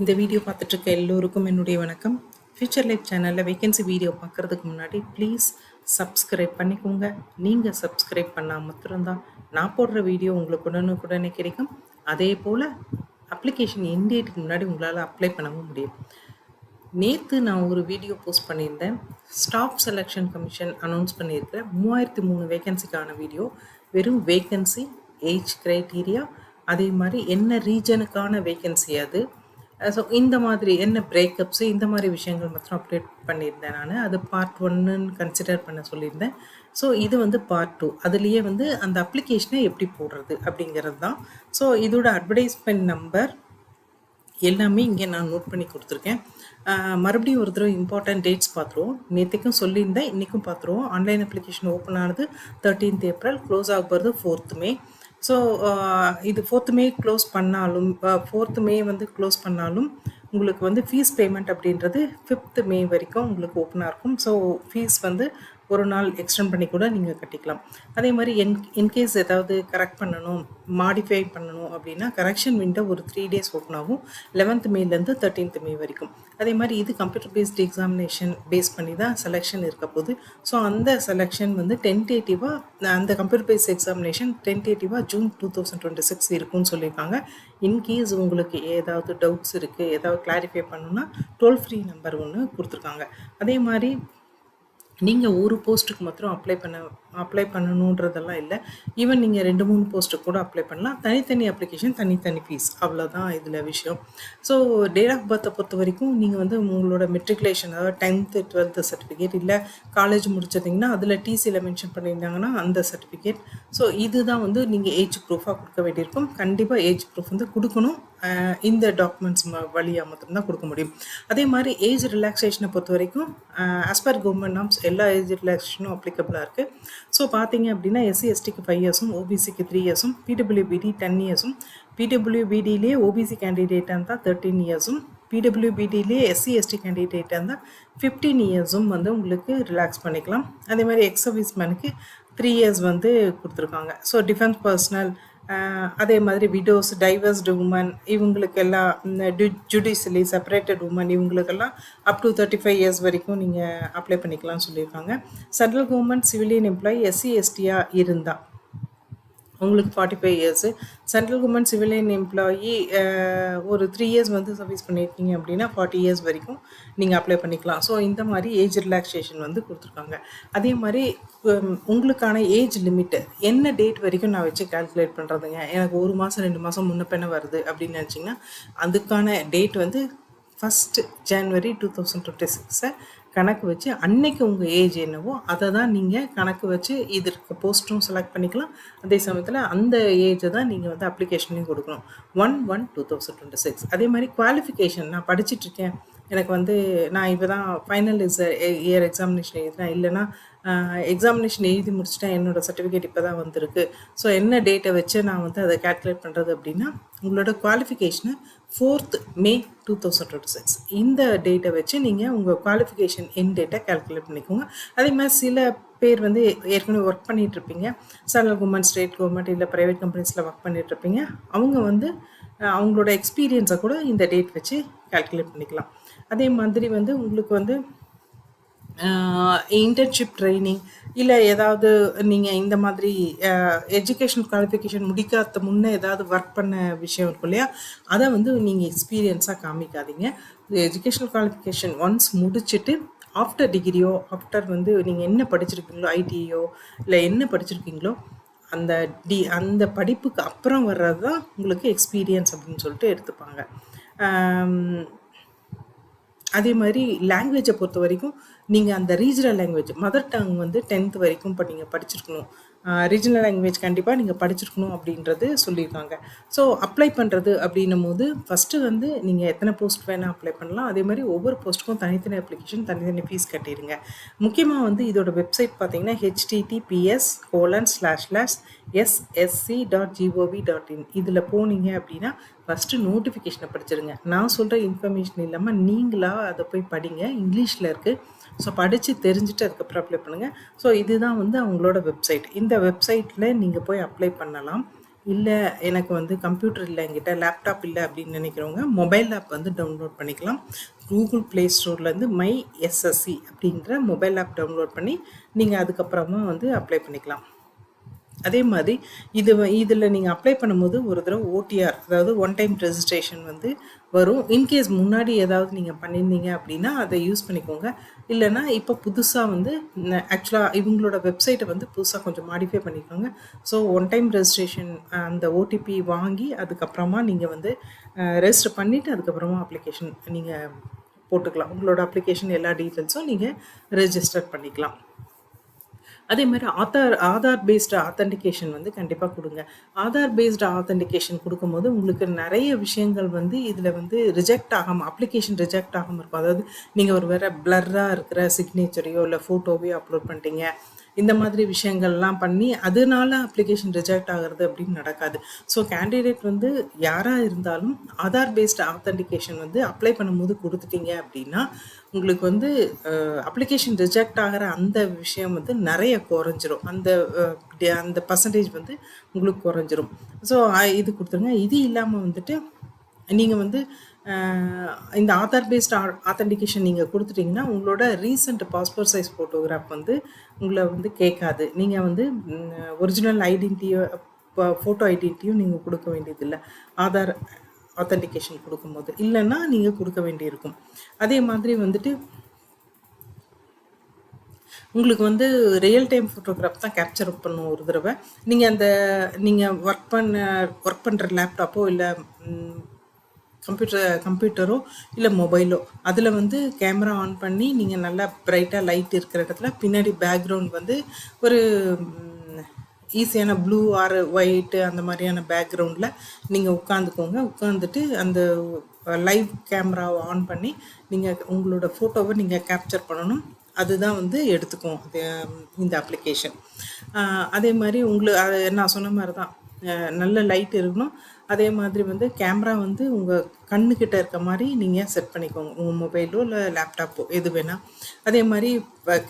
இந்த வீடியோ பார்த்துட்ருக்க எல்லோருக்கும் என்னுடைய வணக்கம். ஃபியூச்சர் லைஃப் சேனலில் வேகன்சி வீடியோ பார்க்குறதுக்கு முன்னாடி ப்ளீஸ் சப்ஸ்கிரைப் பண்ணிக்கோங்க. நீங்கள் சப்ஸ்கிரைப் பண்ணால் மாத்திரம்தான் நான் போடுற வீடியோ உங்களுக்கு உடனுக்குடனே கிடைக்கும். அதே போல் அப்ளிகேஷன் என் டேட்டுக்கு முன்னாடி உங்களால் அப்ளை பண்ணவும் முடியும். நேற்று நான் ஒரு வீடியோ போஸ்ட் பண்ணியிருந்தேன். ஸ்டாஃப் செலெக்ஷன் கமிஷன் அனௌன்ஸ் பண்ணியிருக்கிற 3003 வேகன்சிக்கான வீடியோ. வெறும் வேகன்சி, ஏஜ் க்ரைட்டீரியா, அதே மாதிரி என்ன ரீஜனுக்கான வேகன்சி அது, ஸோ இந்த மாதிரி என்ன பிரேக்கப்ஸு, இந்த மாதிரி விஷயங்கள் மாத்திரம் அப்டேட் பண்ணியிருந்தேன் நான். அது பார்ட் 1ன்னு கன்சிடர் பண்ண சொல்லியிருந்தேன். ஸோ இது வந்து பார்ட் 2. அதுலேயே வந்து அந்த அப்ளிகேஷனை எப்படி போடுறது அப்படிங்கிறது தான். ஸோ இதோட அட்வர்டைஸ்மெண்ட் நம்பர் எல்லாமே இங்கே நான் நோட் பண்ணி கொடுத்துருக்கேன். மறுபடியும் ஒரு தடவை இம்பார்ட்டன்ட் டேட்ஸ் பார்த்துருவோம். நேற்றுக்கும் சொல்லியிருந்தேன், இன்றைக்கும் பார்த்துருவோம். ஆன்லைன் அப்ளிகேஷன் ஓப்பன் ஆனது 13th April, க்ளோஸ் ஆக போகிறது 4th May. ஸோ இது 4th May க்ளோஸ் பண்ணாலும் 4th May வந்து க்ளோஸ் பண்ணாலும் உங்களுக்கு வந்து ஃபீஸ் பேமெண்ட் அப்படின்றது 5th May வரைக்கும் உங்களுக்கு ஓப்பனாக இருக்கும். ஸோ ஃபீஸ் வந்து ஒரு நாள் எக்ஸ்டெண்ட் பண்ணி கூட நீங்கள் கட்டிக்கலாம். அதே மாதிரி இன்கேஸ் ஏதாவது கரெக்ட் பண்ணணும், மாடிஃபை பண்ணணும் அப்படின்னா கரெக்ஷன் விண்டோ ஒரு 3 days ஓப்பன் ஆகும், 11th Mayலேருந்து 13th May வரைக்கும். அதே மாதிரி இது கம்ப்யூட்டர் பேஸ்ட் எக்ஸாமினேஷன் பேஸ் பண்ணி தான் செலெக்ஷன் இருக்க போகுது. ஸோ அந்த செலெக்ஷன் வந்து டென்டேட்டிவாக, அந்த கம்ப்யூட்டர் பேஸ்ட் எக்ஸாமினேஷன் டென்டேட்டிவாக June 2026 இருக்குன்னு சொல்லியிருக்காங்க. இன்கேஸ் உங்களுக்கு ஏதாவது டவுட்ஸ் இருக்குது, ஏதாவது கிளாரிஃபை பண்ணணுன்னா டோல் ஃப்ரீ நம்பர் ஒன்று கொடுத்துருக்காங்க. அதே மாதிரி நீங்கள் ஒரு போஸ்ட்டுக்கு மாத்திரம் அப்ளை பண்ணணுன்றதெல்லாம் இல்லை. ஈவன் நீங்கள் 2-3 போஸ்ட்டுக்கு கூட அப்ளை பண்ணலாம். தனித்தனி அப்ளிகேஷன், தனித்தனி ஃபீஸ், அவ்வளோதான் இதில் விஷயம். ஸோ டேட் ஆஃப் பர்த்தை பொறுத்த வரைக்கும் நீங்கள் வந்து உங்களோட மெட்ரிகுலேஷன், அதாவது 10th 12th சர்டிஃபிகேட், இல்லை காலேஜ் முடிச்சிட்டிங்கன்னா அதில் டிசியில் மென்ஷன் பண்ணியிருந்தாங்கன்னா அந்த சர்டிஃபிகேட். ஸோ இதுதான் வந்து நீங்கள் ஏஜ் ப்ரூஃபாக கொடுக்க வேண்டியிருக்கும். கண்டிப்பாக ஏஜ் ப்ரூஃப் வந்து கொடுக்கணும். இந்த டாக்குமெண்ட்ஸ் வழியாக மட்டும்தான் கொடுக்க முடியும். அதே மாதிரி ஏஜ் ரிலாக்ஸேஷனை பொறுத்த வரைக்கும் ஆஸ் பர் கவர்மெண்ட் நார்ம்ஸ் எல்லா ஏஜ் ரிலாக்ஸேஷனும் அப்ளிகபிளாக இருக்குது. ஸோ பார்த்தீங்க அப்படின்னா SC STக்கு 5 years, OBCக்கு 3 years, PWBD 10 years, PWBDலே OBC கேண்டிடேட்டாக இருந்தால் 13 years, PWBDலே SC ST கேண்டிடேட்டாக இருந்தால் 15 years வந்து உங்களுக்கு ரிலாக்ஸ் பண்ணிக்கலாம். அதே மாதிரி எக்ஸ் சர்வீஸ் மேனுக்கு 3 years வந்து கொடுத்துருக்காங்க. ஸோ டிஃபென்ஸ் பர்சனல், அதே மாதிரி விடோஸ், டைவர்ஸ்டு உமன், இவங்களுக்கெல்லாம் ஜுடிஷியலி செப்பரேட்டட் உமன், இவங்களுக்கெல்லாம் அப் டு 35 years வரைக்கும் நீங்கள் அப்ளை பண்ணிக்கலாம்னு சொல்லியிருக்காங்க. Central government civilian employee SC STயாக இருந்தால் உங்களுக்கு 45 years, central government civilian employee ஒரு 3 years வந்து சர்வீஸ் பண்ணியிருக்கீங்க அப்படின்னா 40 years வரைக்கும் நீங்கள் அப்ளை பண்ணிக்கலாம். ஸோ இந்த மாதிரி ஏஜ் ரிலாக்ஸேஷன் வந்து கொடுத்துருக்காங்க. அதே மாதிரி உங்களுக்கான ஏஜ் லிமிட்டு என்ன டேட் வரைக்கும் நான் வச்சு கால்குலேட் பண்ணுறதுங்க, எனக்கு 1 மாதம் 2 மாதம் முன்ன பின்ன வருது அப்படின்னு நினச்சிங்கன்னா அதுக்கான டேட் வந்து 1st January 2026 கணக்கு வச்சு அன்னைக்கு உங்கள் ஏஜ் என்னவோ அதை தான் நீங்கள் கணக்கு வச்சு இதற்கு போஸ்ட்டும் செலக்ட் பண்ணிக்கலாம். அதே சமயத்தில் அந்த ஏஜை தான் நீங்கள் வந்து அப்ளிகேஷனையும் கொடுக்கணும். 1/1/2026. அதே மாதிரி குவாலிஃபிகேஷன், நான் படிச்சுட்ருக்கேன், எனக்கு வந்து நான் இப்போ தான் ஃபைனல் இயர் எக்ஸாமினேஷன் எழுதினேன், இல்லைனா எக்ஸாமினேஷன் எழுதி முடிச்சுட்டேன், என்னோடய சர்டிஃபிகேட் இப்போ தான் வந்திருக்கு, ஸோ என்ன டேட்டை வச்சு நான் வந்து அதை கேல்குலேட் பண்ணுறது அப்படின்னா உங்களோட குவாலிஃபிகேஷனை 4th May 2026 இந்த டேட்டை வச்சு நீங்கள் உங்கள் குவாலிஃபிகேஷன் என் டேட்டை கேல்குலேட் பண்ணிக்கோங்க. அதே மாதிரி சில பேர் வந்து ஏற்கனவே ஒர்க் பண்ணிகிட்ருப்பீங்க, சென்ட்ரல் கவர்மெண்ட், ஸ்டேட் கவர்மெண்ட், இல்லை ப்ரைவேட் கம்பெனிஸில் ஒர்க் பண்ணிகிட்ருப்பீங்க. அவங்க வந்து அவங்களோட எக்ஸ்பீரியன்ஸை கூட இந்த டேட் வச்சு கேல்குலேட் பண்ணிக்கலாம். அதே மாதிரி வந்து உங்களுக்கு வந்து இன்டர்ன்ஷிப் ட்ரைனிங், இல்லை ஏதாவது நீங்கள் இந்த மாதிரி எஜுகேஷன் குவாலிஃபிகேஷன் முடிக்காத முன்னே ஏதாவது ஒர்க் பண்ண விஷயம் இருக்கும் இல்லையா, அதை வந்து நீங்கள் எக்ஸ்பீரியன்ஸாக காமிக்காதீங்க. எஜுகேஷனல் குவாலிஃபிகேஷன் ஒன்ஸ் முடிச்சுட்டு ஆஃப்டர் டிகிரியோ, ஆஃப்டர் வந்து நீங்கள் என்ன படிச்சிருக்கீங்களோ, ஐடியோ இல்லை என்ன படிச்சிருக்கீங்களோ அந்த படிப்புக்கு அப்புறம் வர்றது தான் உங்களுக்கு எக்ஸ்பீரியன்ஸ் அப்படின்னு சொல்லிட்டு எடுத்துப்பாங்க. அதே மாதிரி லாங்குவேஜை பொறுத்த வரைக்கும் நீங்கள் அந்த ரீஜனல் லாங்குவேஜ், மதர் டங் வந்து 10th வரைக்கும் இப்போ நீங்கள் படிச்சிருக்கணும். ரீஜனல் லாங்குவேஜ் கண்டிப்பாக நீங்கள் படிச்சிருக்கணும் அப்படின்றது சொல்லியிருக்காங்க. ஸோ அப்ளை பண்ணுறது அப்படின்னும் போது ஃபஸ்ட்டு வந்து நீங்கள் எத்தனை போஸ்ட் வேணால் அப்ளை பண்ணலாம். அதே மாதிரி ஒவ்வொரு போஸ்ட்டுக்கும் தனித்தனி அப்ளிகேஷன், தனித்தனி ஃபீஸ் கட்டிடுங்க. முக்கியமாக வந்து இதோட வெப்சைட் பார்த்தீங்கன்னா https://ssc.gov.in. இதில் போனீங்க அப்படின்னா ஃபஸ்ட்டு நோட்டிஃபிகேஷனை படிச்சிருங்க. நான் சொல்கிற இன்ஃபர்மேஷன் இல்லாமல் நீங்களாக அதை போய் படிங்க. இங்கிலீஷில் இருக்குது. ஸோ படித்து தெரிஞ்சுட்டு அதுக்கப்புறம் அப்ளை பண்ணுங்கள். ஸோ இதுதான் வந்து அவங்களோட வெப்சைட். இந்த வெப்சைட்டில் நீங்கள் போய் அப்ளை பண்ணலாம். இல்ல எனக்கு வந்து கம்ப்யூட்டர் இல்ல என்கிட்ட, லேப்டாப் இல்ல அப்படின்னு நினைக்கிறவங்க, மொபைல் ஆப் வந்து டவுன்லோட் பண்ணிக்கலாம். கூகுள் ப்ளே ஸ்டோர்லேருந்து மை எஸ்எஸ்சி அப்படின்ற மொபைல் ஆப் டவுன்லோட் பண்ணி, நீங்க அதுக்கப்புறமா வந்து அப்ளை பண்ணிக்கலாம். அதே மாதிரி இதில் நீங்கள் அப்ளை பண்ணும்போது ஒரு தடவை ஓடிஆர், அதாவது ஒன் டைம் ரெஜிஸ்ட்ரேஷன் வந்து வரும். இன்கேஸ் முன்னாடி ஏதாவது நீங்கள் பண்ணியிருந்தீங்க அப்படின்னா அதை யூஸ் பண்ணிக்கோங்க. இல்லைன்னா இப்போ புதுசாக வந்து ஆக்சுவலாக இவங்களோட வெப்சைட்டை வந்து புதுசாக கொஞ்சம் மாடிஃபை பண்ணிக்கோங்க. ஸோ ஒன் டைம் ரெஜிஸ்ட்ரேஷன் அந்த ஓடிபி வாங்கி அதுக்கப்புறமா நீங்கள் வந்து ரெஜிஸ்டர் பண்ணிவிட்டு அதுக்கப்புறமா அப்ளிகேஷன் நீங்கள் போட்டுக்கலாம். உங்களோட அப்ளிகேஷன் எல்லா டீட்டெயில்ஸும் நீங்கள் ரெஜிஸ்டர் பண்ணிக்கலாம். அதே மாதிரி ஆதார் பேஸ்டு ஆத்தென்டிகேஷன் வந்து கண்டிப்பாக கொடுங்க. ஆதார் பேஸ்டு ஆத்தென்டிகேஷன் கொடுக்கும்போது உங்களுக்கு நிறைய விஷயங்கள் வந்து இதில் வந்து ரிஜெக்ட் ஆகாமல், அப்ளிகேஷன் ரிஜெக்ட் ஆகாமல் இருக்கும். அதாவது நீங்கள் ஒரு வேறு பிளர்ராக இருக்கிற சிக்னேச்சரையோ இல்லை ஃபோட்டோவையோ அப்லோட் பண்ணிட்டீங்க, இந்த மாதிரி விஷயங்கள்லாம் பண்ணி அதனால அப்ளிகேஷன் ரிஜெக்ட் ஆகிறது அப்படின்னு நடக்காது. ஸோ கேண்டிடேட் வந்து யாராக இருந்தாலும் ஆதார் பேஸ்டு ஆத்தென்டிகேஷன் வந்து அப்ளை பண்ணும்போது கொடுத்துட்டீங்க அப்படின்னா உங்களுக்கு வந்து அப்ளிகேஷன் ரிஜெக்ட் ஆகிற அந்த விஷயம் வந்து நிறைய குறைஞ்சிரும். அந்த பர்சன்டேஜ் வந்து உங்களுக்கு குறைஞ்சிரும். ஸோ இது கொடுத்துருங்க. இது இல்லாமல் வந்துட்டு நீங்கள் வந்து இந்த ஆதார் பேஸ்ட் ஆத்தென்டிகேஷன் நீங்கள் கொடுத்துட்டிங்கன்னா உங்களோட ரீசெண்ட் பாஸ்போர்ட் சைஸ் ஃபோட்டோகிராஃப் வந்து உங்களை வந்து கேட்காது. நீங்கள் வந்து ஒரிஜினல் ஐடென்டிட்டியோ ஃபோட்டோ ஐடென்டிட்டியும் நீங்கள் கொடுக்க வேண்டியதில்லை ஆதார் ஆத்தென்டிகேஷன் கொடுக்கும்போது. இல்லைன்னா நீங்கள் கொடுக்க வேண்டியிருக்கும். அதே மாதிரி வந்துட்டு உங்களுக்கு வந்து ரியல் டைம் ஃபோட்டோகிராஃப் தான் கேப்சர் பண்ணும் ஒரு தடவை. நீங்கள் ஒர்க் பண்ணுற லேப்டாப்போ இல்லை கம்ப்யூட்டரோ இல்லை மொபைலோ அதில் வந்து கேமரா ஆன் பண்ணி நீங்கள் நல்லா பிரைட்டாக லைட் இருக்கிற இடத்துல பின்னாடி பேக்ரவுண்ட் வந்து ஒரு ஈஸியான ப்ளூ ஆர் ஒயிட்டு அந்த மாதிரியான பேக்ரவுண்டில் நீங்கள் உட்காந்துட்டு அந்த லைவ் கேமராவை ஆன் பண்ணி நீங்கள் உங்களோட ஃபோட்டோவை நீங்கள் கேப்சர் பண்ணணும். அதுதான் வந்து எடுத்துக்கும் இந்த அப்ளிகேஷன். அதே மாதிரி அது நான் சொன்ன மாதிரி தான், நல்ல லைட் இருக்கணும். அதே மாதிரி வந்து கேமரா வந்து உங்கள் கண்ணுக்கிட்ட இருக்க மாதிரி நீங்கள் செட் பண்ணிக்கோங்க, உங்கள் மொபைலோ இல்லை லேப்டாப்போ எது வேணால். அதே மாதிரி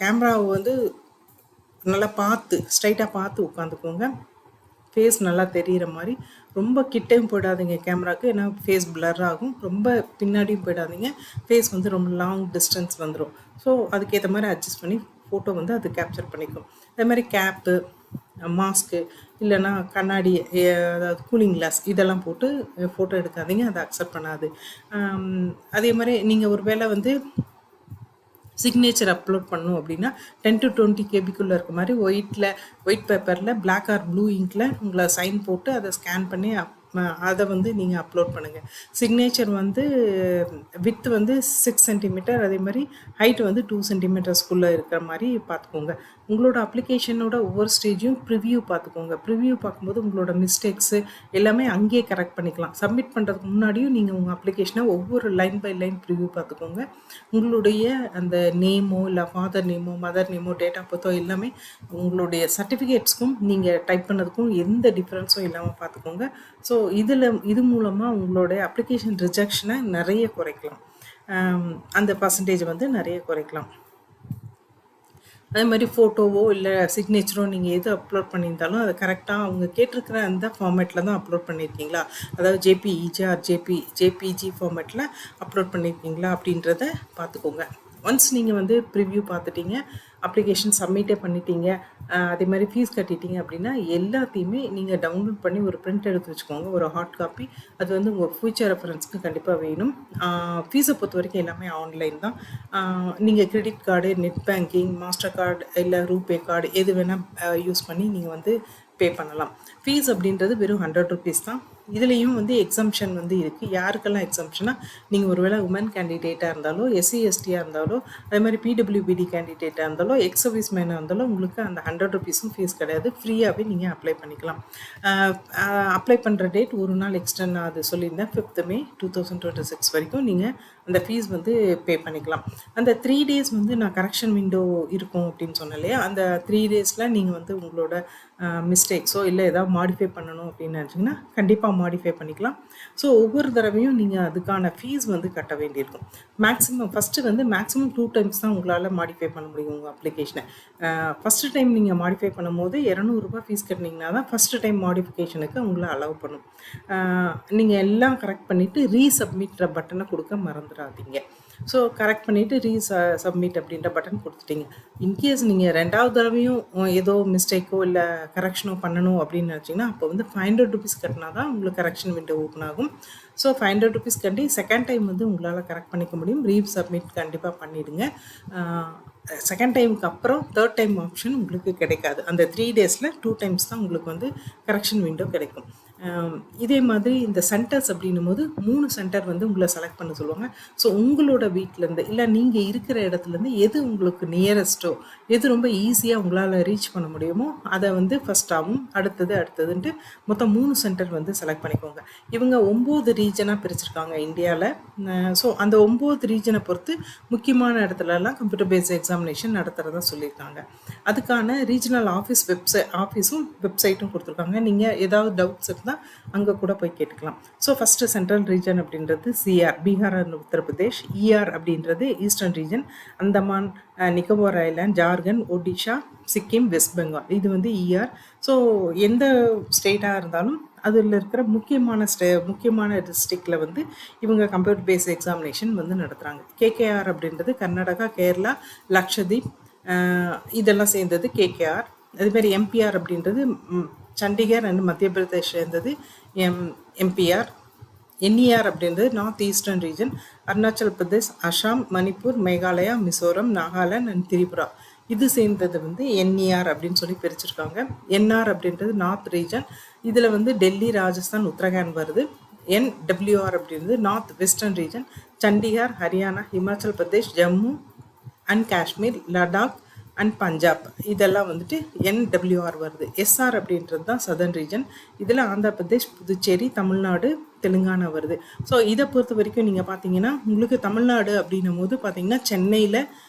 கேமராவை வந்து நல்லா ஸ்ட்ரைட்டாக பார்த்து உட்காந்துக்கோங்க. ஃபேஸ் நல்லா தெரிகிற மாதிரி. ரொம்ப கிட்டையும் போயிடாதீங்க கேமராவுக்கு, ஏன்னா ஃபேஸ் பிளர் ஆகும். ரொம்ப பின்னாடியும் போயிடாதீங்க, ஃபேஸ் வந்து ரொம்ப லாங் டிஸ்டன்ஸ் வந்துடும். ஸோ அதுக்கேற்ற மாதிரி அட்ஜஸ்ட் பண்ணி ஃபோட்டோ வந்து அது கேப்சர் பண்ணிக்கும். அதே மாதிரி கேப்பு, மாஸ்க்கு, இல்லைன்னா கண்ணாடி, அதாவது கூலிங் கிளாஸ் இதெல்லாம் போட்டு ஃபோட்டோ எடுக்காதீங்க, அதை அக்செப்ட் பண்ணாது. அதே மாதிரி நீங்கள் ஒரு வேளை வந்து சிக்னேச்சர் அப்லோட் பண்ணணும் அப்படின்னா 10 to 20 கேபிக்குள்ளே இருக்க மாதிரி ஒயிட் பேப்பரில் பிளாக் ஆர் ப்ளூ இங்கில் உங்களை சைன் போட்டு அதை ஸ்கேன் பண்ணி அதை வந்து நீங்கள் அப்லோட் பண்ணுங்கள். சிக்னேச்சர் வந்து வித் வந்து 6 சென்டிமீட்டர், அதே மாதிரி ஹைட் வந்து 2 சென்டிமீட்டர்ஸ்குள்ளே இருக்கிற மாதிரி பார்த்துக்கோங்க. உங்களோட அப்ளிகேஷனோட ஒவ்வொரு ஸ்டேஜையும் ப்ரிவ்யூ பார்த்துக்கோங்க. ப்ரிவ்யூ பார்க்கும்போது உங்களோட மிஸ்டேக்ஸு எல்லாமே அங்கேயே கரெக்ட் பண்ணிக்கலாம். சப்மிட் பண்ணுறதுக்கு முன்னாடியும் நீங்கள் உங்கள் அப்ளிகேஷனை ஒவ்வொரு லைன் பை லைன் ப்ரிவ்யூ பார்த்துக்கோங்க. உங்களுடைய அந்த நேமோ இல்லை ஃபாதர் நேமோ மதர் நேமோ டேட் ஆஃப் பர்த்தோ எல்லாமே உங்களுடைய சர்டிஃபிகேட்ஸ்க்கும் நீங்கள் டைப் பண்ணதுக்கும் எந்த டிஃப்ரென்ஸும் இல்லாமல் பார்த்துக்கோங்க. ஸோ இது மூலமாக உங்களுடைய அப்ளிகேஷன் ரிஜெக்ஷனை நிறைய குறைக்கலாம். அந்த பர்சன்டேஜ் வந்து நிறைய குறைக்கலாம். அதே மாதிரி ஃபோட்டோவோ இல்லை சிக்னேச்சரோ நீங்கள் எது அப்லோட் பண்ணியிருந்தாலும் அதை கரெக்டாக அவங்க கேட்டிருக்கிற அந்த ஃபார்மேட்டில் தான் அப்லோட் பண்ணியிருக்கீங்களா, அதாவது ஜேபிஇஜி ஆர் ஜேபிஜி ஃபார்மேட்டில் அப்லோட் பண்ணியிருக்கீங்களா அப்படின்றத பார்த்துக்கோங்க. ஒன்ஸ் நீங்கள் வந்து ப்ரிவ்யூ பார்த்துட்டீங்க, அப்ளிகேஷன் சப்மிட்டே பண்ணிட்டீங்க, அதே மாதிரி ஃபீஸ் கட்டிட்டீங்க அப்படின்னா எல்லாத்தையுமே நீங்கள் டவுன்லோட் பண்ணி ஒரு பிரிண்ட் எடுத்து வச்சுக்கோங்க, ஒரு ஹார்ட் காப்பி. அது வந்து உங்கள் ஃபியூச்சர் ரெஃபரன்ஸ்க்கு கண்டிப்பாக வேணும். ஃபீஸை பொறுத்த வரைக்கும் எல்லாமே ஆன்லைன் தான். நீங்கள் credit card, net banking, master card இல்லை ரூபே கார்டு எது வேணால் யூஸ் பண்ணி நீங்கள் வந்து பே பண்ணலாம். ஃபீஸ் அப்படின்றது வெறும் 100 ருபீஸ் தான். இதுலேயும் வந்து எக்ஸம்ஷன் வந்து இருக்குது. யாருக்கெல்லாம் எக்ஸம்ஷனா, நீங்கள் ஒருவேளை உமன் கேண்டிடேட்டாக இருந்தாலோ, எஸ்சி எஸ்டியாக இருந்தாலோ, அதே மாதிரி பிடபிள்யூபிடி கேண்டிடேட்டாக இருந்தாலோ, எக்ஸ் சர்வீஸ் மேனாக இருந்தாலும் உங்களுக்கு அந்த 100 ருபீஸும் ஃபீஸ் கிடையாது. ஃப்ரீயாகவே நீங்கள் அப்ளை பண்ணிக்கலாம். அப்ளை பண்ணுற டேட் ஒரு நாள் எக்ஸ்டெண்ட் ஆகுது சொல்லியிருந்தேன், 5th May 2026 வரைக்கும் நீங்கள் அந்த ஃபீஸ் வந்து பே பண்ணிக்கலாம். அந்த 3 days வந்து நான் கரெக்ஷன் விண்டோ இருக்கும் அப்படின்னு சொன்னேன் இல்லையா, அந்த 3 daysல நீங்கள் வந்து உங்களோட மிஸ்டேக்ஸோ இல்லை ஏதாவது மாடிஃபை பண்ணணும் அப்படின்னு நினச்சிங்கன்னா கண்டிப்பாக மாடிஃபை பண்ணிக்கலாம். ஸோ ஒவ்வொரு தடவையும் நீங்கள் அதுக்கான ஃபீஸ் வந்து கட்ட வேண்டியிருக்கும். மேக்ஸிமம் 2 டைம்ஸ் தான் உங்களால் மாடிஃபை பண்ண முடியும் உங்கள் அப்ளிகேஷனை. ஃபஸ்ட்டு டைம் நீங்கள் மாடிஃபை பண்ணும்போது ₹200 ஃபீஸ் கட்டினீங்கன்னா தான் ஃபஸ்ட்டு டைம் மாடிஃபிகேஷனுக்கு உங்களை அலோவ் பண்ணும். நீங்கள் எல்லாம் கரெக்ட் பண்ணிவிட்டு ரீசப்மிட்ற பட்டனை கொடுக்க மறந்துடாதீங்க. ஸோ கரெக்ட் பண்ணிவிட்டு சப்மிட் அப்படின்ற பட்டன் கொடுத்துட்டீங்க. இன்கேஸ் நீங்கள் 2வது தடவையும் ஏதோ மிஸ்டேக்கோ இல்லை கரெக்ஷனோ பண்ணணும் அப்படின்னு நினச்சிங்கன்னா அப்போ வந்து ₹500 கட்டினா தான் உங்களுக்கு கரெக்ஷன் விண்டோ ஓப்பன் ஆகும். ஸோ ₹500 கட்டி செகண்ட் டைம் வந்து உங்களால் கரெக்ட் பண்ணிக்க முடியும். ரீசப்மிட் கண்டிப்பாக பண்ணிவிடுங்க. செகண்ட் டைமுக்கு அப்புறம் தேர்ட் டைம் ஆப்ஷன் உங்களுக்கு கிடைக்காது. அந்த 3 டேஸில் 2 டைம்ஸ் தான் உங்களுக்கு வந்து கரெக்ஷன் விண்டோ கிடைக்கும். இதே மாதிரி இந்த சென்டர்ஸ் அப்படின்னும் போது 3 சென்டர் வந்து உங்களை செலக்ட் பண்ண சொல்லுவாங்க. ஸோ உங்களோட வீட்டிலேருந்து இல்லை நீங்கள் இருக்கிற இடத்துலேருந்து எது உங்களுக்கு நியரஸ்ட்டோ, எது ரொம்ப ஈஸியாக உங்களால் ரீச் பண்ண முடியுமோ அதை வந்து ஃபஸ்ட்டாகவும் அடுத்ததுன்ட்டு மொத்தம் 3 சென்டர் வந்து செலக்ட் பண்ணிக்கோங்க. இவங்க 9 ரீஜனாக பிரிச்சிருக்காங்க இந்தியாவில். ஸோ அந்த 9 ரீஜனை பொறுத்து முக்கியமான இடத்துலலாம் கம்ப்யூட்டர் பேஸ்ட் எக்ஸாமினேஷன் நடத்துகிறதா சொல்லியிருக்காங்க. அதுக்கான ரீஜனல் ஆஃபீஸும் வெப்சைட்டும் கொடுத்துருக்காங்க. நீங்கள் ஏதாவது டவுட்ஸ் இருந்தால் அங்கே கூட போய் கேட்டுக்கலாம். ஸோ ஃபஸ்ட்டு சென்ட்ரல் ரீஜன் அப்படின்றது CR, Bihar and Uttar Pradesh. ER அப்படின்றது eastern region, Andaman Nicobar island, Jharkhand, Odisha, Sikkim, West Bengal. இது வந்து இஆர். ஸோ எந்த ஸ்டேட்டாக இருந்தாலும் அதில் இருக்கிற முக்கியமான டிஸ்ட்ரிக்டில் வந்து இவங்க கம்ப்யூட்டர் பேஸ்ட் எக்ஸாமினேஷன் வந்து நடத்துகிறாங்க. கேகேஆர் அப்படின்றது கர்நாடகா, கேரளா, லக்ஷதீப் இதெல்லாம் சேர்ந்தது கேகேஆர். அதுமாதிரி எம்பிஆர் அப்படின்றது சண்டிகர் அண்ட் மத்திய பிரதேஷ் சேர்ந்தது எம்பிஆர். என்இஆர் அப்படின்றது north eastern region, Arunachal Pradesh, Assam, Manipur, Meghalaya, Mizoram, Nagaland and Tripura. இது சேர்ந்தது வந்து என்இஆர் அப்படின்னு சொல்லி பிரிச்சிருக்காங்க. என்ஆர் அப்படின்றது நார்த் ரீஜன், இதில் வந்து டெல்லி, ராஜஸ்தான், உத்தரகாண்ட் வருது. என்டபிள்யூஆர் அப்படின்றது north western region, Chandigarh, Haryana, Himachal Pradesh, Jammu and Kashmir, Ladakh and Punjab. இதெல்லாம் வந்துட்டு என்டபிள்யூஆர் வருது. எஸ்ஆர் அப்படின்றது தான் சதர்ன் ரீஜன், இதில் ஆந்திர பிரதேஷ், புதுச்சேரி, தமிழ்நாடு, தெலுங்கானா வருது. ஸோ இதை பொறுத்த வரைக்கும் நீங்கள் பார்த்தீங்கன்னா உங்களுக்கு தமிழ்நாடு அப்படின்னும் போது பார்த்தீங்கன்னா சென்னையில்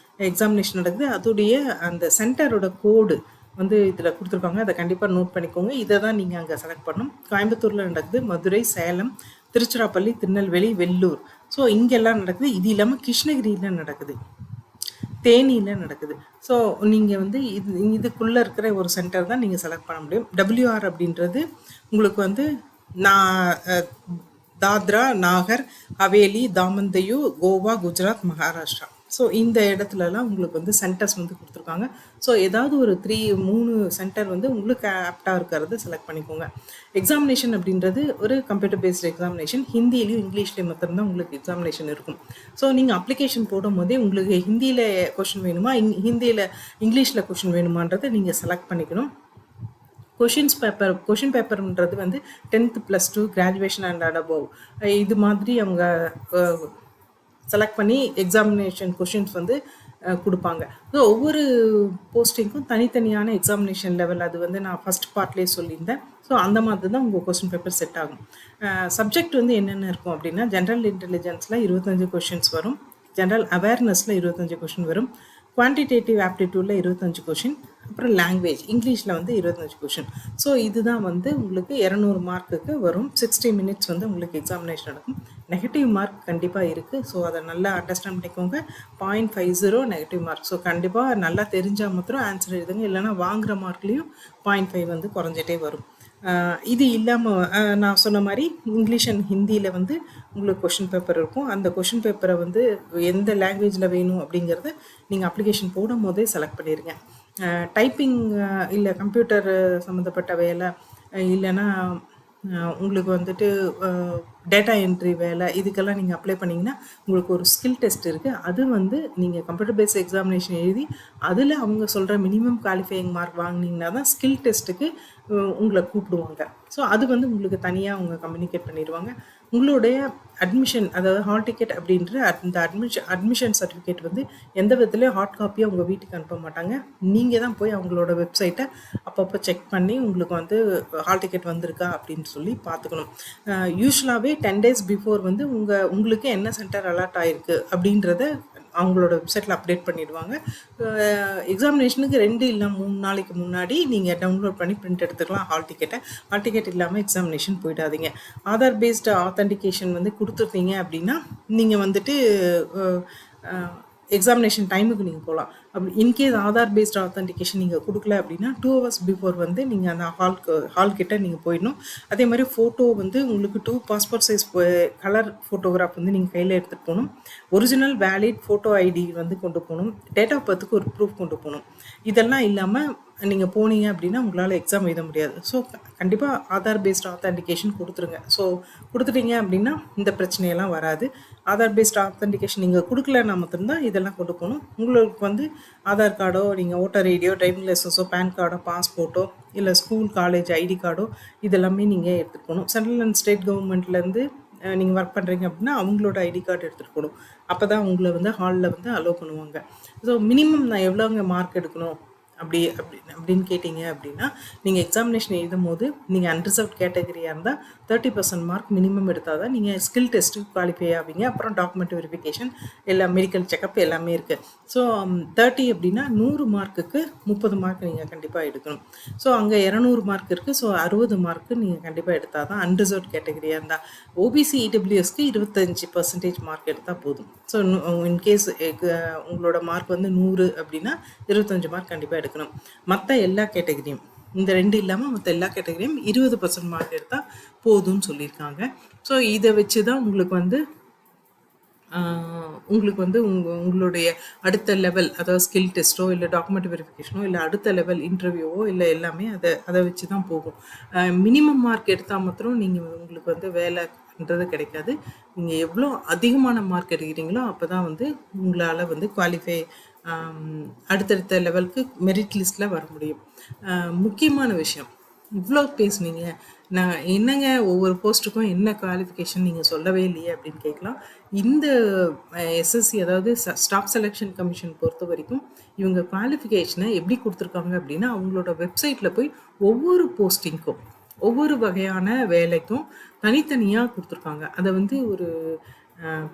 எக்ஸாமினேஷன் நடக்குது. அதோடைய அந்த சென்டரோட கோடு வந்து இதில் கொடுத்துருக்காங்க. அதை கண்டிப்பாக நோட் பண்ணிக்கோங்க. இதை தான் நீங்கள் அங்கே செலக்ட் பண்ணணும். கோயம்புத்தூரில் நடக்குது, மதுரை, சேலம், திருச்சிராப்பள்ளி, திருநெல்வேலி, வெள்ளூர். ஸோ இங்கெல்லாம் நடக்குது. இது இல்லாமல் கிருஷ்ணகிரியில் நடக்குது, தேனியில் நடக்குது. ஸோ நீங்கள் வந்து இதுக்குள்ளே இருக்கிற ஒரு சென்டர் தான் நீங்கள் செலக்ட் பண்ண முடியும். டபிள்யூஆர் அப்படின்றது உங்களுக்கு வந்து தாத்ரா, நாகர் ஹவேலி, தாமன் தையூ, கோவா, குஜராத், மகாராஷ்டிரா. ஸோ இந்த இடத்துலலாம் உங்களுக்கு வந்து சென்டர்ஸ் வந்து கொடுத்துருக்காங்க. ஸோ ஏதாவது ஒரு 3 சென்டர் வந்து உங்களுக்கு ஆப்டாக இருக்கிறது செலக்ட் பண்ணிக்கோங்க. எக்ஸாமினேஷன் அப்படின்றது ஒரு கம்ப்யூட்டர் பேஸ்ட் எக்ஸாமினேஷன். ஹிந்திலையும் இங்கிலீஷ்லேயும் மட்டும்தான் உங்களுக்கு எக்ஸாமினேஷன் இருக்கும். ஸோ நீங்கள் அப்ளிகேஷன் போடும் போதே உங்களுக்கு ஹிந்தியில் கொஷின் வேணுமா, இங்கிலீஷில் கொஷின் வேணுமான்றதை நீங்கள் செலக்ட் பண்ணிக்கணும். கொஷின் பேப்பர்ன்றது வந்து 10th +2 கிராஜுவேஷன் அண்ட் அபோவ் இது மாதிரி அவங்க செலக்ட் பண்ணி எக்ஸாமினேஷன் கொஷின்ஸ் வந்து கொடுப்பாங்க. ஸோ ஒவ்வொரு போஸ்டிங்க்கும் தனித்தனியான எக்ஸாமினேஷன் லெவல், அது வந்து நான் ஃபஸ்ட் பார்ட்லேயே சொல்லியிருந்தேன். ஸோ அந்த மாதிரி தான் உங்கள் கொஸ்டின் பேப்பர் செட் ஆகும். சப்ஜெக்ட் வந்து என்னென்ன இருக்கும் அப்படின்னா, ஜென்ரல் இன்டெலிஜென்ஸில் 25 கொஷின்ஸ் வரும், ஜென்ரல் அவேர்னஸில் 25 கொஷின் வரும், குவான்டிடேட்டிவ் ஆப்டிடியூடில் 25 கொஷின், அப்புறம் லாங்குவேஜ் இங்கிலீஷில் வந்து 25 கொஷின். ஸோ இதுதான் வந்து உங்களுக்கு 200 மார்க்குக்கு வரும். 60 மினிட்ஸ் வந்து உங்களுக்கு எக்ஸாமினேஷன் நடக்கும். நெகட்டிவ் மார்க் கண்டிப்பாக இருக்குது. ஸோ அதை நல்லா அண்டர்ஸ்டாண்ட் பண்ணிக்கோங்க. 0.50 நெகட்டிவ் மார்க். ஸோ கண்டிப்பாக நல்லா தெரிஞ்சால் மாத்திரம் ஆன்சர் எழுதுங்க, இல்லைனா வாங்குகிற மார்க்லேயும் 0.5 வந்து குறைஞ்சிட்டே வரும். இது இல்லாமல் நான் சொன்ன மாதிரி இங்கிலீஷ் அண்ட் ஹிந்தியில் வந்து உங்களுக்கு கொஷின் பேப்பர் இருக்கும். அந்த கொஷின் பேப்பரை வந்து எந்த லாங்குவேஜில் வேணும் அப்படிங்கிறத நீங்கள் அப்ளிகேஷன் போடும் போதே செலக்ட் பண்ணிடுங்க. டைப்பிங் இல்லை கம்ப்யூட்டர் சம்மந்தப்பட்ட வேலை, இல்லைன்னா உங்களுக்கு வந்துட்டு டேட்டா என்ட்ரி வேலை, இதுக்கெல்லாம் நீங்கள் அப்ளை பண்ணிங்கன்னா உங்களுக்கு ஒரு ஸ்கில் டெஸ்ட் இருக்குது. அது வந்து நீங்கள் கம்ப்யூட்டர் பேஸ்ட் எக்ஸாமினேஷன் எழுதி அதில் அவங்க சொல்கிற மினிமம் குவாலிஃபையிங் மார்க் வாங்கினீங்கன்னா தான் ஸ்கில் டெஸ்ட்டுக்கு உங்களை கூப்பிடுவாங்க. ஸோ அது வந்து உங்களுக்கு தனியாக அவங்க கம்யூனிகேட் பண்ணிடுவாங்க. உங்களுடைய அட்மிஷன், அதாவது ஹால் டிக்கெட் அப்படின்ற அந்த அட்மிஷன் சர்டிஃபிகேட் வந்து எந்த விதத்துலேயும் ஹார்ட் காப்பியாக உங்கள் வீட்டுக்கு அனுப்ப மாட்டாங்க. நீங்கள் தான் போய் அவங்களோட வெப்சைட்டை அப்பப்போ செக் பண்ணி உங்களுக்கு வந்து ஹால் டிக்கெட் வந்திருக்கா அப்படின்னு சொல்லி பார்த்துக்கணும். யூஸ்வலாகவே 10 days பிஃபோர் வந்து உங்களுக்கு என்ன சென்டர் அலாட் ஆகிருக்கு அப்படின்றத அவங்களோட வெப்சைட்டில் அப்டேட் பண்ணிடுவாங்க. எக்ஸாமினேஷனுக்கு 2 இல்ல 3 நாளைக்கு முன்னாடி நீங்கள் டவுன்லோட் பண்ணி பிரிண்ட் எடுத்துக்கலாம் ஹால் டிக்கெட்டை. ஹால் டிக்கெட் இல்லாமல் எக்ஸாமினேஷன் போயிடாதீங்க. ஆதார் பேஸ்டு ஆத்தென்டிகேஷன் வந்து கொடுத்துருந்தீங்க அப்படின்னா நீங்கள் வந்துட்டு எக்ஸாமினேஷன் டைமுக்கு நீங்கள் போகலாம். அப்படி இன்கேஸ் ஆதார் பேஸ்ட் ஆத்தென்டிகேஷன் நீங்கள் கொடுக்கல அப்படின்னா 2 hours பிஃபோர் வந்து நீங்கள் அந்த ஹால் கிட்ட நீங்கள் போயிடணும். அதே மாதிரி ஃபோட்டோ வந்து உங்களுக்கு 2 பாஸ்போர்ட் சைஸ் கலர் ஃபோட்டோகிராஃப் வந்து நீங்கள் கையில் எடுத்துகிட்டு போகணும். ஒரிஜினல் வேலிட் ஃபோட்டோ ஐடி வந்து கொண்டு போகணும். டேட் ஆஃப் பர்த்துக்கு ஒரு ப்ரூஃப் கொண்டு போகணும். இதெல்லாம் இல்லாமல் நீங்கள் போனீங்க அப்படின்னா உங்களால் எக்ஸாம் எழுத முடியாது. ஸோ கண்டிப்பாக ஆதார் பேஸ்ட் ஆத்தென்டிகேஷன் கொடுத்துருங்க. ஸோ கொடுத்துட்டீங்க அப்படின்னா இந்த பிரச்சனையெல்லாம் வராது. ஆதார் பேஸ்ட் ஆத்தென்டிகேஷன் நீங்கள் கொடுக்கலன்னா மட்டும்தான் இதெல்லாம் கொண்டு போகணும். உங்களுக்கு வந்து ஆதார் கார்டோ, நீங்கள் ஓட்டர் ஐடியோ, டிரைவிங் லைசன்ஸோ, பேன் கார்டோ, பாஸ்போர்ட்டோ, இல்லை ஸ்கூல் காலேஜ் ஐடி கார்டோ இதெல்லாமே நீங்கள் எடுத்துகிட்டு போகணும். சென்ட்ரல் அண்ட் ஸ்டேட் கவர்மெண்ட்லேருந்து நீங்கள் ஒர்க் பண்ணுறீங்க அப்படின்னா அவங்களோட ஐடி கார்டு எடுத்துகிட்டு போகணும். அப்போ தான் உங்களை வந்து ஹாலில் வந்து அலோவ் பண்ணுவாங்க. ஸோ மினிமம் நான் எவ்வளோங்க மார்க் எடுக்கணும் அப்படின்னு கேட்டிங்க அப்படின்னா, நீங்கள் எக்ஸாமினேஷன் எழுதும் போது நீங்கள் அன்ரிசர்வ்ட் கேட்டகரியாக இருந்தால் 30% மார்க் மினிமம் எடுத்தால் தான் நீங்கள் ஸ்கில் டெஸ்ட்டுக்கு குவாலிஃபை ஆவீங்க. அப்புறம் டாக்குமெண்ட் வெரிஃபிகேஷன், எல்லா மெடிக்கல் செக்கப் எல்லாமே இருக்குது. ஸோ 30 அப்படின்னா 100 மார்க்குக்கு 30 மார்க் நீங்கள் கண்டிப்பாக எடுக்கணும். ஸோ அங்கே 200 மார்க் இருக்குது. ஸோ 60 மார்க்கு நீங்கள் கண்டிப்பாக எடுத்தால் தான் அன்ரிசர்வ்ட் கேட்டகரியாக இருந்தால். ஓபிசி இடபிள்யூஎஸ்க்கு 25% மார்க் எடுத்தால் போதும். ஸோ இன்கேஸ் உங்களோட மார்க் வந்து 100 அப்படின்னா 25 மார்க் கண்டிப்பாக எடுக்கணும். மற்ற எல்லா கேட்டகரியும், இந்த 2 இல்லாமல் மற்ற எல்லா கேட்டகரியும் 20% மார்க் எடுத்தால் போதும்னு சொல்லியிருக்காங்க. ஸோ இதை வச்சு தான் உங்களுக்கு வந்து உங்களுடைய அடுத்த லெவல், அதாவது ஸ்கில் டெஸ்ட்டோ இல்லை டாக்குமெண்ட் வெரிஃபிகேஷனோ இல்லை அடுத்த லெவல் இன்டர்வியூவோ இல்லை எல்லாமே அதை வச்சு தான் போகும். மினிமம் மார்க் எடுத்தால் மாத்திரம் நீங்கள் உங்களுக்கு வந்து வேலைன்றது கிடைக்காது. நீங்கள் எவ்வளோ அதிகமான மார்க் எடுக்கிறீங்களோ அப்போ தான் வந்து உங்களால் வந்து குவாலிஃபை அடுத்தடுத்த லெவலுக்கு மெரிட் லிஸ்ட்டில் வர முடியும். முக்கியமான விஷயம், இவ்வளோ பேசுனீங்க, நான் என்னங்க ஒவ்வொரு போஸ்ட்டுக்கும் என்ன குவாலிஃபிகேஷன் நீங்கள் சொல்லவே இல்லையே அப்படின்னு கேட்கலாம். இந்த எஸ்எஸ்சி, அதாவது ஸ்டாஃப் செலெக்ஷன் கமிஷன் பொறுத்த வரைக்கும் இவங்க குவாலிஃபிகேஷனை எப்படி கொடுத்துருக்காங்க அப்படின்னா, அவங்களோட வெப்சைட்டில் போய் ஒவ்வொரு போஸ்டிங்க்கும் ஒவ்வொரு வகையான வேலைக்கும் தனித்தனியாக கொடுத்துருக்காங்க. அதை வந்து ஒரு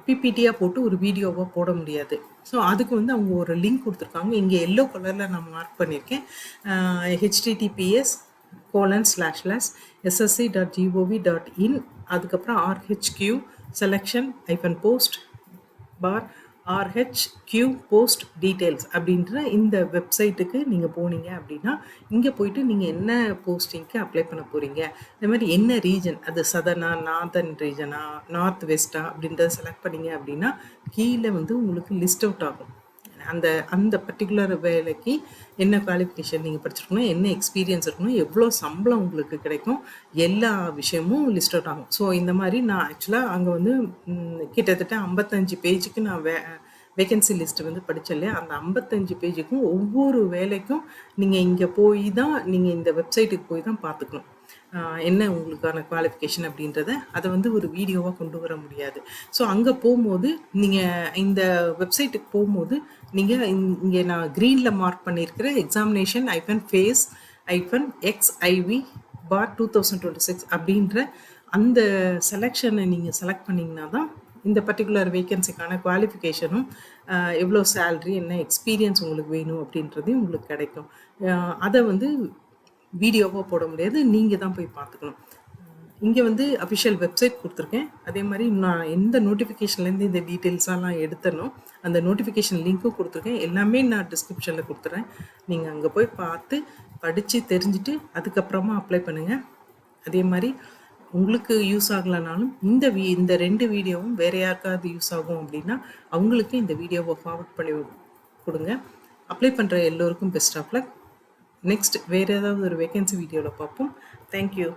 பிபிடியாக போட்டு ஒரு வீடியோவாக போட முடியாது. ஸோ அதுக்கு வந்து அவங்க ஒரு லிங்க் கொடுத்துருக்காங்க. இங்கே எல்லோ கலரில் நான் மார்க் பண்ணியிருக்கேன். https://ssc.gov.in அதுக்கப்புறம் RHQ selection-post RHQ post details அப்படின்ற இந்த வெப்சைட்டுக்கு நீங்கள் போனீங்க அப்படின்னா, இங்கே போயிட்டு நீங்கள் என்ன போஸ்டிங்க்கு அப்ளை பண்ண போகிறீங்க, இந்த மாதிரி என்ன ரீஜன், அது சதர்னா, நார்தர்ன் ரீஜனா, நார்த் வெஸ்டா அப்படின்றத செலக்ட் பண்ணிங்க அப்படின்னா கீழே வந்து உங்களுக்கு லிஸ்ட் அவுட் ஆகும். அந்த பர்டிகுலர் வேலைக்கு என்ன குவாலிஃபிகேஷன் நீங்கள் படிச்சிருக்கணும், என்ன எக்ஸ்பீரியன்ஸ் இருக்கணும், எவ்வளோ சம்பளம் உங்களுக்கு கிடைக்கும், எல்லா விஷயமும் லிஸ்ட் அவுட் ஆகும். ஸோ இந்த மாதிரி நான் ஆக்சுவலாக அங்கே வந்து கிட்டத்தட்ட 55 பேஜுக்கு நான் வேகன்சி லிஸ்ட்டு வந்து படித்தேன் இல்லையா, அந்த 55 பேஜுக்கும் ஒவ்வொரு வேலைக்கும் நீங்கள் இங்கே போய் தான், நீங்கள் இந்த வெப்சைட்டுக்கு போய் தான் பார்த்துக்கணும் என்ன உங்களுக்கான குவாலிஃபிகேஷன் அப்படின்றத. அதை வந்து ஒரு வீடியோவாக கொண்டு வர முடியாது. ஸோ அங்கே போகும்போது நீங்கள் இந்த வெப்சைட்டுக்கு போகும்போது நீங்கள் இங்கே நான் க்ரீனில் மார்க் பண்ணியிருக்கிற examination-phase-xiv/2026 அப்படின்ற அந்த செலெக்ஷனை நீங்கள் செலக்ட் பண்ணிங்கன்னா தான் இந்த பர்டிகுலர் வேக்கன்சிக்கான குவாலிஃபிகேஷனும் எவ்வளோ சேல்ரி, என்ன எக்ஸ்பீரியன்ஸ் உங்களுக்கு வேணும் அப்படின்றதையும் உங்களுக்கு கிடைக்கும். அதை வந்து வீடியோவாக போட முடியாது, நீங்கள் தான் போய் பார்த்துக்கணும். இங்கே வந்து அஃபிஷியல் வெப்சைட் கொடுத்துருக்கேன். அதே மாதிரி நான் எந்த நோட்டிஃபிகேஷன்லேருந்து இந்த டீட்டெயில்ஸெல்லாம் எடுத்தனோ அந்த நோட்டிஃபிகேஷன் லிங்க்கும் கொடுத்துருக்கேன். எல்லாமே நான் டிஸ்கிரிப்ஷனில் கொடுத்துறேன். நீங்கள் அங்கே போய் பார்த்து படித்து தெரிஞ்சுட்டு அதுக்கப்புறமா அப்ளை பண்ணுங்கள். அதே மாதிரி உங்களுக்கு யூஸ் ஆகலைனாலும் இந்த 2 வீடியோவும் வேறு யாருக்காவது யூஸ் ஆகும் அப்படின்னா அவங்களுக்கு இந்த வீடியோவை ஃபார்வர்ட் பண்ணி கொடுங்க. அப்ளை பண்ணுற எல்லோருக்கும் பெஸ்ட் ஆஃப் லக். நெக்ஸ்ட் வேறு ஏதாவது ஒரு வேகன்சி வீடியோவில் பார்ப்போம். தேங்க்யூ.